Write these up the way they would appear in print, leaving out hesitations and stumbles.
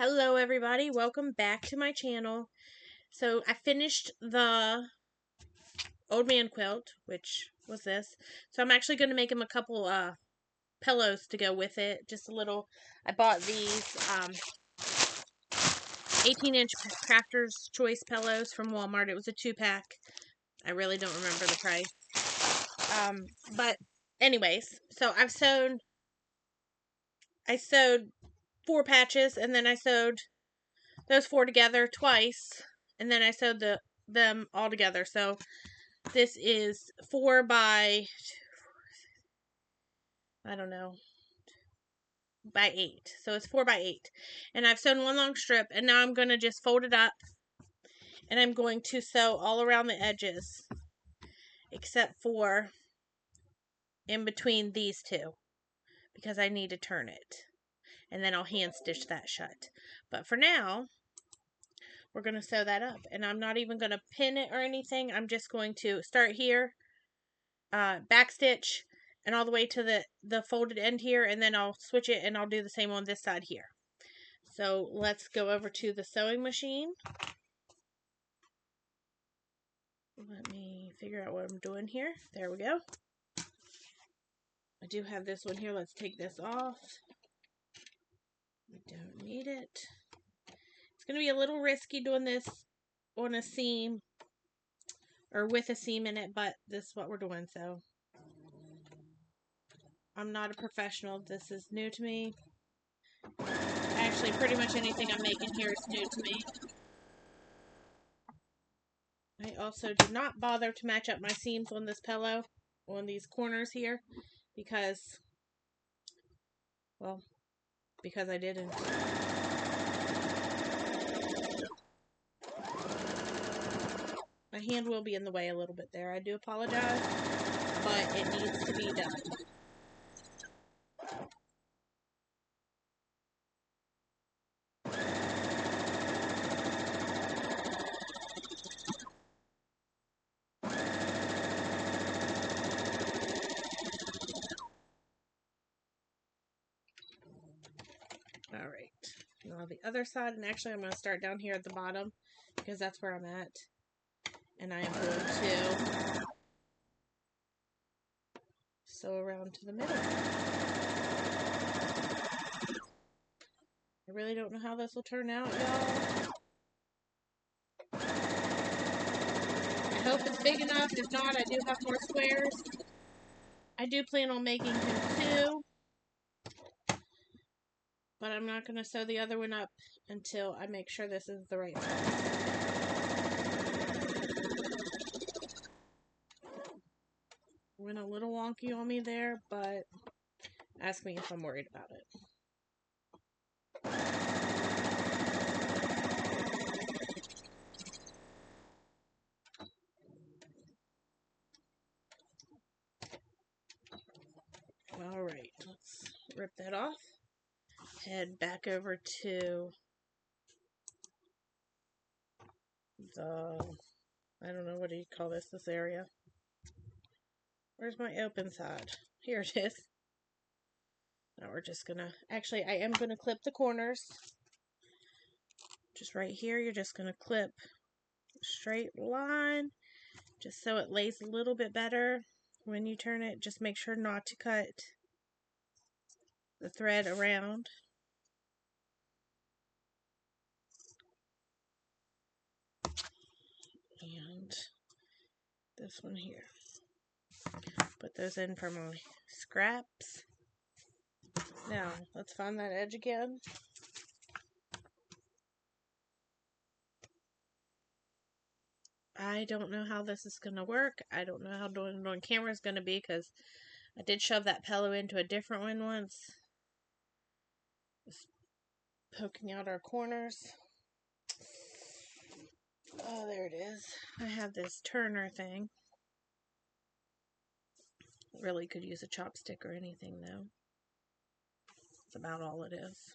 Hello everybody, welcome back to my channel. So I finished the old man quilt, which was this. So I'm actually going to make him a couple pillows to go with it. Just a little, I bought these 18-inch Crafter's Choice pillows from Walmart. It was a 2-pack. I really don't remember the price. But anyways, so I sewed 4 patches, and then I sewed those 4 together twice, and then I sewed them all together. So this is 4 by, I don't know, by 8. So it's 4 by 8. And I've sewn one long strip, and now I'm going to just fold it up, and I'm going to sew all around the edges, except for in between these two, because I need to turn it. And then I'll hand stitch that shut. But for now, we're going to sew that up. And I'm not even going to pin it or anything. I'm just going to start here, back stitch, and all the way to the folded end here, and then I'll switch it and I'll do the same on this side here. So let's go over to the sewing machine. Let me figure out what I'm doing here. There we go. I do have this one here. Let's take this off. We don't need it. It's going to be a little risky doing this on a seam or with a seam in it, but this is what we're doing. So I'm not a professional. This is new to me. Actually, pretty much anything I'm making here is new to me. I also did not bother to match up my seams on this pillow, on these corners here, because, well, because I didn't. My hand will be in the way a little bit there. I do apologize, but it needs to be done. Alright, now the other side, and actually I'm going to start down here at the bottom, because that's where I'm at. And I am going to sew around to the middle. I really don't know how this will turn out, y'all. I hope it's big enough. If not, I do have more squares. I do plan on making him 2. But I'm not going to sew the other one up until I make sure this is the right size. Went a little wonky on me there, but ask me if I'm worried about it. Alright, let's rip that off. Head back over to the, I don't know, what do you call this area? Where's my open side? Here it is. Now we're just gonna, actually I am gonna clip the corners. Just right here, you're just gonna clip a straight line, just so it lays a little bit better when you turn it. Just make sure not to cut the thread around. And this one here. Put those in for my scraps. Now, let's find that edge again. I don't know how this is going to work. I don't know how doing it on camera is going to be, because I did shove that pillow into a different one once. Just poking out our corners. Oh, there it is. I have this turner thing. Really could use a chopstick or anything, though. That's about all it is.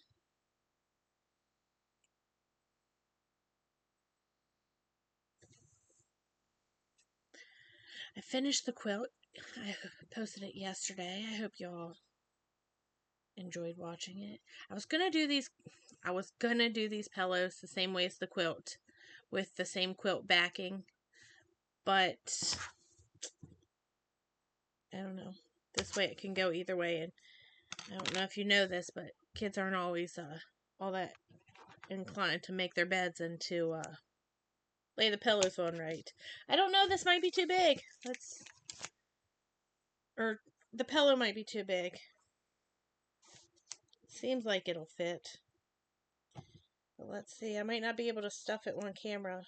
I finished the quilt. I posted it yesterday. I hope y'all enjoyed watching it. I was gonna do these pillows the same way as the quilt, with the same quilt backing, but I don't know. This way it can go either way, and I don't know if you know this, but kids aren't always all that inclined to make their beds and to lay the pillows on right. I don't know, this might be too big. Or the pillow might be too big. Seems like it'll fit. But let's see, I might not be able to stuff it on camera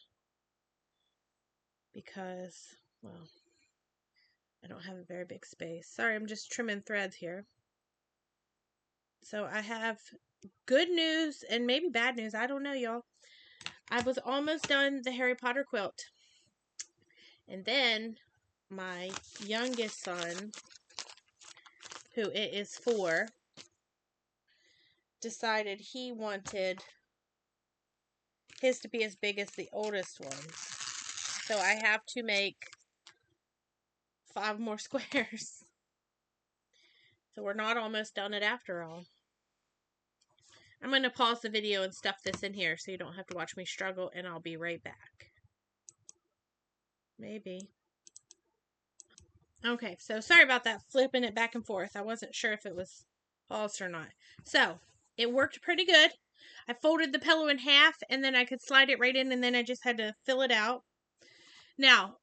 because, well, I don't have a very big space. Sorry, I'm just trimming threads here. So I have good news and maybe bad news. I don't know, y'all. I was almost done the Harry Potter quilt. And then my youngest son, who it is for, decided he wanted his to be as big as the oldest one. So I have to make 5 more squares. So we're not almost done it after all. I'm going to pause the video and stuff this in here so you don't have to watch me struggle, and I'll be right back. Maybe. Okay, so sorry about that, flipping it back and forth. I wasn't sure if it was paused or not. So, it worked pretty good. I folded the pillow in half, and then I could slide it right in, and then I just had to fill it out. Now,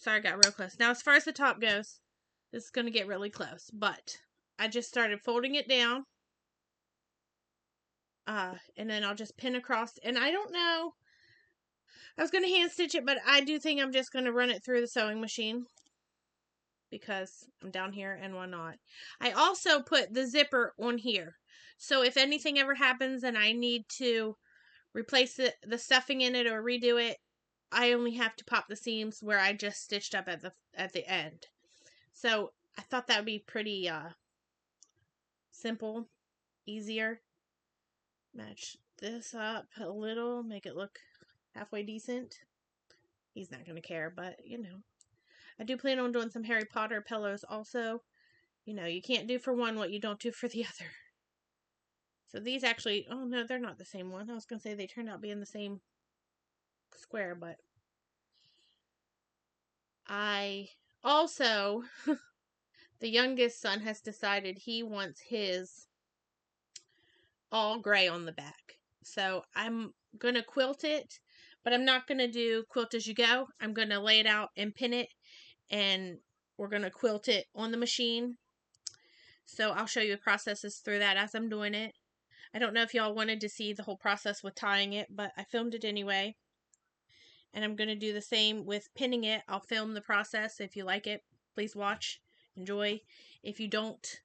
sorry, I got real close. Now, as far as the top goes, this is going to get really close, but I just started folding it down. And then I'll just pin across, and I don't know, I was going to hand stitch it, but I do think I'm just going to run it through the sewing machine because I'm down here and whatnot. I also put the zipper on here, so if anything ever happens and I need to replace the stuffing in it or redo it, I only have to pop the seams where I just stitched up at the end. So I thought that would be pretty simple, easier. Match this up a little, make it look halfway decent. He's not going to care, but, you know. I do plan on doing some Harry Potter pillows also. You know, you can't do for one what you don't do for the other. So these actually, oh no, they're not the same one. I was going to say they turned out being the same square, but I also, the youngest son has decided he wants his all gray on the back. So I'm going to quilt it, but I'm not going to do quilt as you go. I'm going to lay it out and pin it, and we're going to quilt it on the machine. So I'll show you the processes through that as I'm doing it. I don't know if y'all wanted to see the whole process with tying it, but I filmed it anyway. And I'm going to do the same with pinning it. I'll film the process. If you like it, please watch, enjoy. If you don't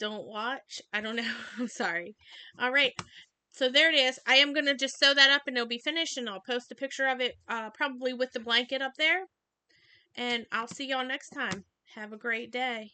watch. I don't know. I'm sorry. All right. So there it is. I am going to just sew that up and it'll be finished, and I'll post a picture of it probably with the blanket up there. And I'll see y'all next time. Have a great day.